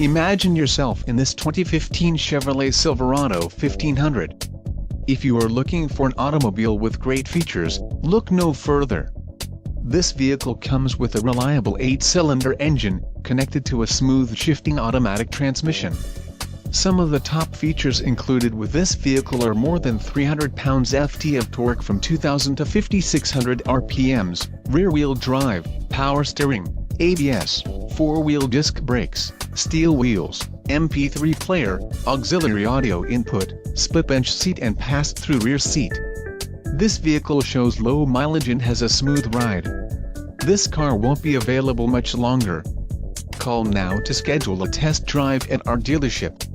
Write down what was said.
Imagine yourself in this 2015 Chevrolet Silverado 1500. If you are looking for an automobile with great features, look no further. This vehicle comes with a reliable 8-cylinder engine, connected to a smooth shifting automatic transmission. Some of the top features included with this vehicle are more than 300 pounds-ft of torque from 2000 to 5600 RPMs, rear-wheel drive, power steering, ABS, 4-wheel disc brakes, steel wheels, MP3 player, auxiliary audio input, split bench seat and pass-through rear seat. This vehicle shows low mileage and has a smooth ride. This car won't be available much longer. Call now to schedule a test drive at our dealership.